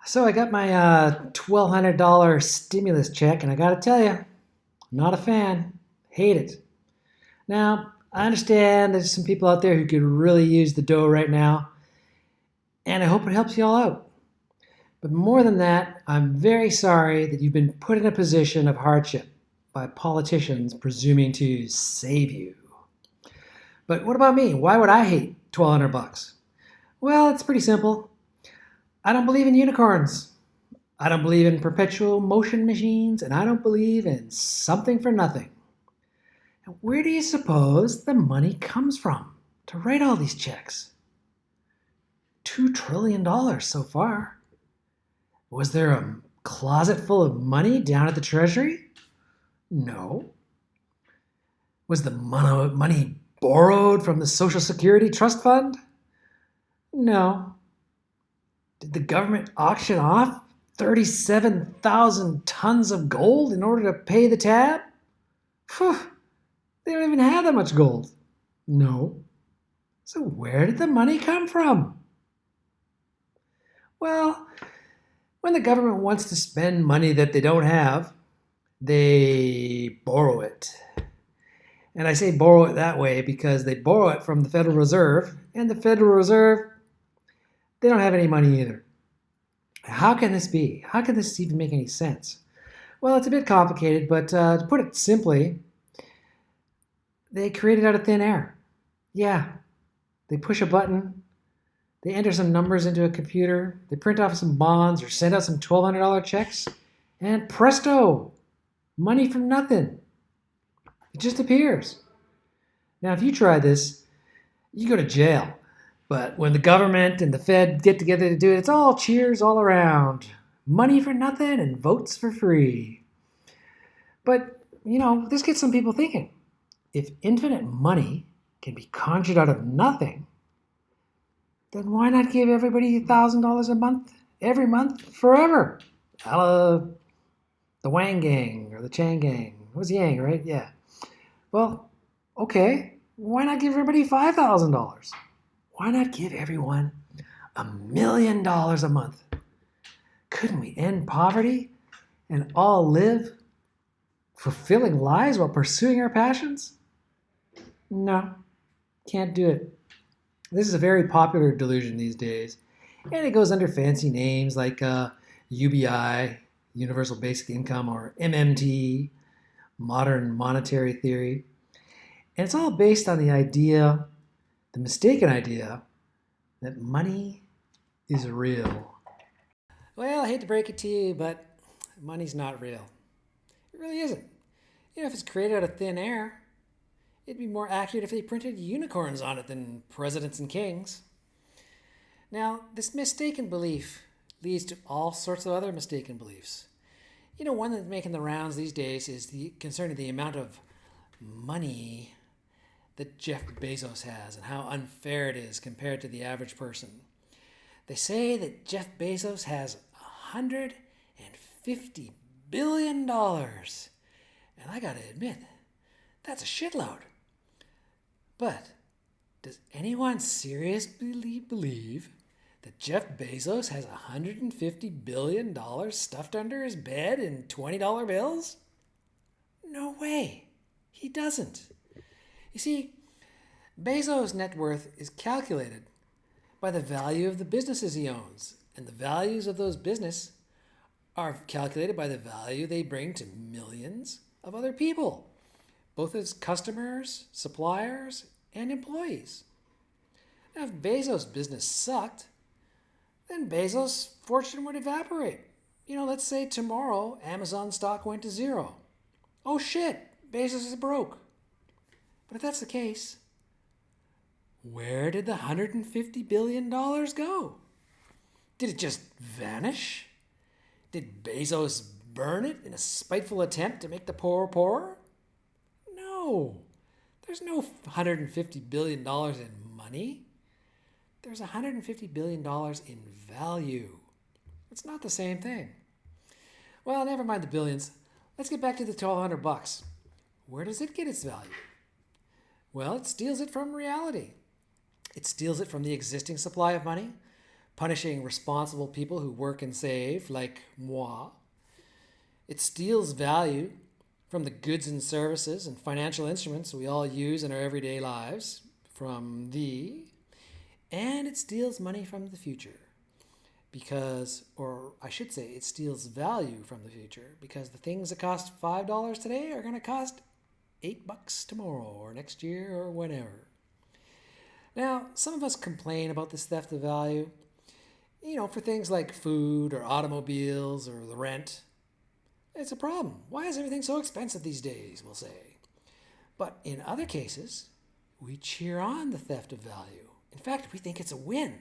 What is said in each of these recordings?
So I got my $1,200 stimulus check, and I got to tell you, I'm not a fan. Hate it. Now, I understand there's some people out there who could really use the dough right now, and I hope it helps you all out. But more than that, I'm very sorry that you've been put in a position of hardship by politicians presuming to save you. But what about me? Why would I hate 1,200 bucks? Well, it's pretty simple. I don't believe in unicorns. I don't believe in perpetual motion machines, and I don't believe in something for nothing. And where do you suppose the money comes from to write all these checks? $2 trillion so far. Was there a closet full of money down at the Treasury? No. Was the money borrowed from the Social Security Trust Fund? No. Did the government auction off 37,000 tons of gold in order to pay the tab? Phew, they don't even have that much gold. No. So where did the money come from? Well, when the government wants to spend money that they don't have, they borrow it. And I say borrow it that way because they borrow it from the Federal Reserve, and the Federal Reserve, they don't have any money either. How can this be? How can this even make any sense? Well, it's a bit complicated, but to put it simply, they create it out of thin air. Yeah, they push a button, they enter some numbers into a computer, they print off some bonds or send out some $1,200 checks, and presto, money from nothing. It just appears. Now, if you try this, you go to jail. But when the government and the Fed get together to do it, it's all cheers all around. Money for nothing and votes for free. But, this gets some people thinking. If infinite money can be conjured out of nothing, then why not give everybody $1,000 a month, every month, forever? A la the Wang Gang or the Chang Gang. It was Yang, right? Yeah. Well, okay. Why not give everybody $5,000? Why not give everyone $1,000,000 a month? Couldn't we end poverty and all live fulfilling lives while pursuing our passions? No, can't do it. This is a very popular delusion these days, and it goes under fancy names like UBI, Universal Basic Income, or MMT, Modern Monetary Theory. And it's all based on the mistaken idea, that money is real. Well, I hate to break it to you, but money's not real. It really isn't. If it's created out of thin air, it'd be more accurate if they printed unicorns on it than presidents and kings. Now, this mistaken belief leads to all sorts of other mistaken beliefs. One that's making the rounds these days is concerning the amount of money that Jeff Bezos has and how unfair it is compared to the average person. They say that Jeff Bezos has $150 billion. And I gotta admit, that's a shitload. But does anyone seriously believe that Jeff Bezos has $150 billion stuffed under his bed in $20 bills? No way. He doesn't. You see, Bezos' net worth is calculated by the value of the businesses he owns, and the values of those businesses are calculated by the value they bring to millions of other people, both as customers, suppliers, and employees. Now, if Bezos' business sucked, then Bezos' fortune would evaporate. Let's say tomorrow Amazon stock went to zero. Oh shit, Bezos is broke. But if that's the case, where did the $150 billion go? Did it just vanish? Did Bezos burn it in a spiteful attempt to make the poor poorer? No. There's no $150 billion in money. There's $150 billion in value. It's not the same thing. Well, never mind the billions. Let's get back to the 1,200 bucks. Where does it get its value? Well, it steals it from reality. It steals it from the existing supply of money, punishing responsible people who work and save, like moi. It steals value from the goods and services and financial instruments we all use in our everyday lives, from thee, and it steals money from the future. Because, or I should say, it steals value from the future, because the things that cost $5 today are going to cost $8 tomorrow or next year or whenever. Now, some of us complain about this theft of value, for things like food or automobiles or the rent. It's a problem. Why is everything so expensive these days, we'll say. But in other cases, we cheer on the theft of value. In fact, we think it's a win.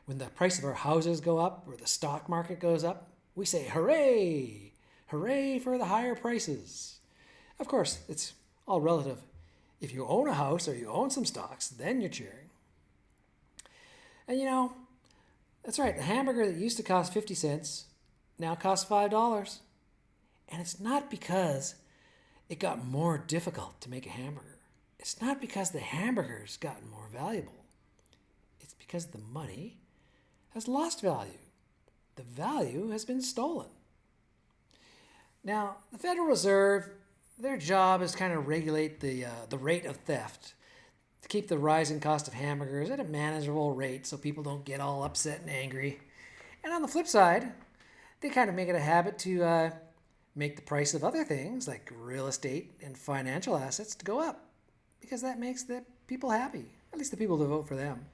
When the price of our houses go up or the stock market goes up, we say, hooray! Hooray for the higher prices. Of course, it's all relative. If you own a house or you own some stocks, then you're cheering. And that's right, a hamburger that used to cost 50 cents now costs $5. And it's not because it got more difficult to make a hamburger. It's not because the hamburger's gotten more valuable. It's because the money has lost value. The value has been stolen. Now, the Federal Reserve, their job is kind of regulate the rate of theft to keep the rising cost of hamburgers at a manageable rate so people don't get all upset and angry. And on the flip side, they kind of make it a habit to make the price of other things like real estate and financial assets to go up, because that makes the people happy, at least the people who vote for them.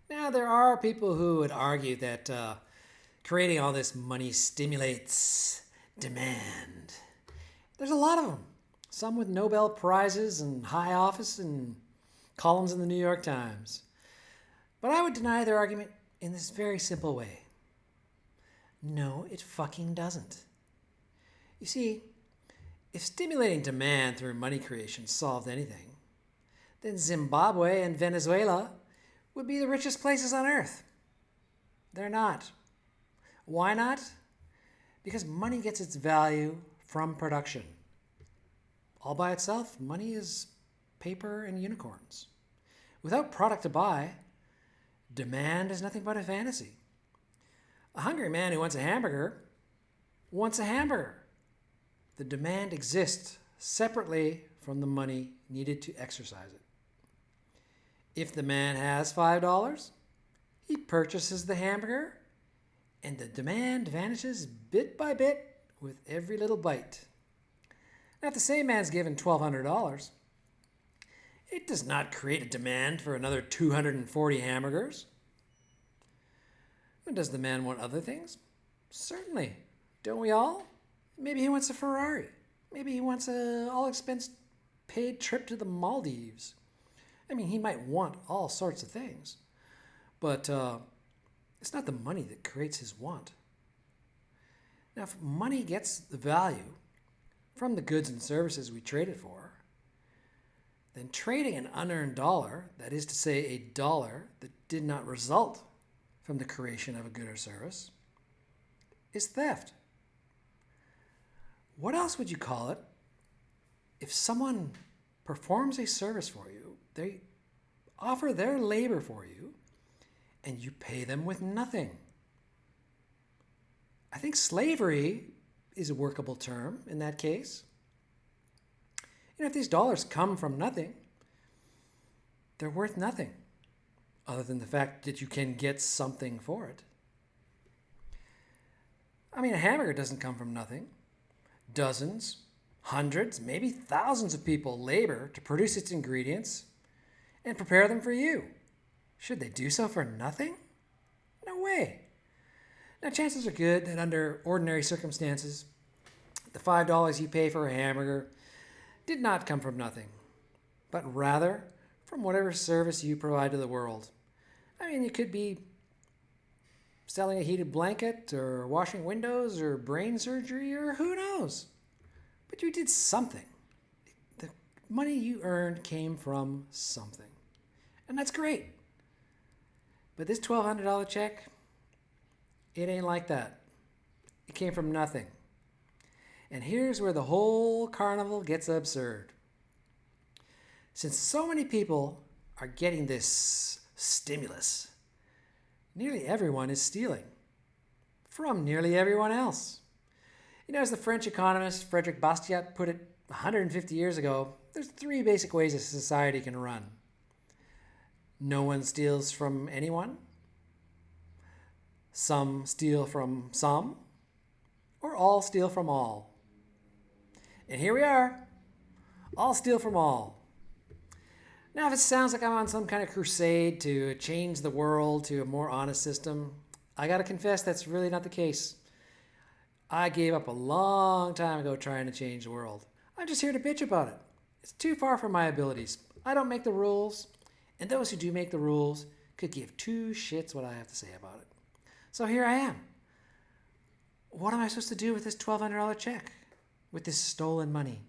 Now, there are people who would argue that creating all this money stimulates demand. There's a lot of them, some with Nobel Prizes and high office and columns in the New York Times. But I would deny their argument in this very simple way. No, it fucking doesn't. You see, if stimulating demand through money creation solved anything, then Zimbabwe and Venezuela would be the richest places on earth. They're not. Why not? Because money gets its value from production. All by itself, money is paper and unicorns. Without product to buy, demand is nothing but a fantasy. A hungry man who wants a hamburger wants a hamburger. The demand exists separately from the money needed to exercise it. If the man has $5, he purchases the hamburger, and the demand vanishes bit by bit with every little bite. Now, if the same man's given $1,200, it does not create a demand for another 240 hamburgers. And does the man want other things? Certainly. Don't we all? Maybe he wants a Ferrari. Maybe he wants an all-expense paid trip to the Maldives. I mean, he might want all sorts of things. But it's not the money that creates his want. Now, if money gets the value from the goods and services we trade it for, then trading an unearned dollar, that is to say a dollar that did not result from the creation of a good or service, is theft. What else would you call it if someone performs a service for you, they offer their labor for you, and you pay them with nothing? I think slavery is a workable term in that case. If these dollars come from nothing, they're worth nothing other than the fact that you can get something for it. I mean, a hamburger doesn't come from nothing. Dozens, hundreds, maybe thousands of people labor to produce its ingredients and prepare them for you. Should they do so for nothing? No way. Now, chances are good that under ordinary circumstances, the $5 you pay for a hamburger did not come from nothing, but rather from whatever service you provide to the world. I mean, it could be selling a heated blanket or washing windows or brain surgery or who knows. But you did something. The money you earned came from something. And that's great. But this $1,200 check, it ain't like that. It came from nothing. And here's where the whole carnival gets absurd. Since so many people are getting this stimulus, nearly everyone is stealing from nearly everyone else. You know, as the French economist Frederick Bastiat put it 150 years ago, there's three basic ways a society can run. No one steals from anyone, some steal from some, or all steal from all. And here we are, all steal from all. Now, if it sounds like I'm on some kind of crusade to change the world to a more honest system, I gotta confess that's really not the case. I gave up a long time ago trying to change the world. I'm just here to bitch about it. It's too far from my abilities. I don't make the rules, and those who do make the rules could give two shits what I have to say about it. So here I am. What am I supposed to do with this $1,200 check? With this stolen money?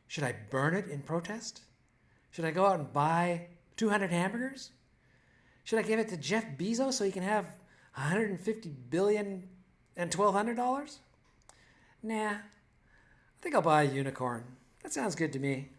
Should I burn it in protest? Should I go out and buy 200 hamburgers? Should I give it to Jeff Bezos so he can have $150 billion and $1,200? Nah, I think I'll buy a unicorn. That sounds good to me.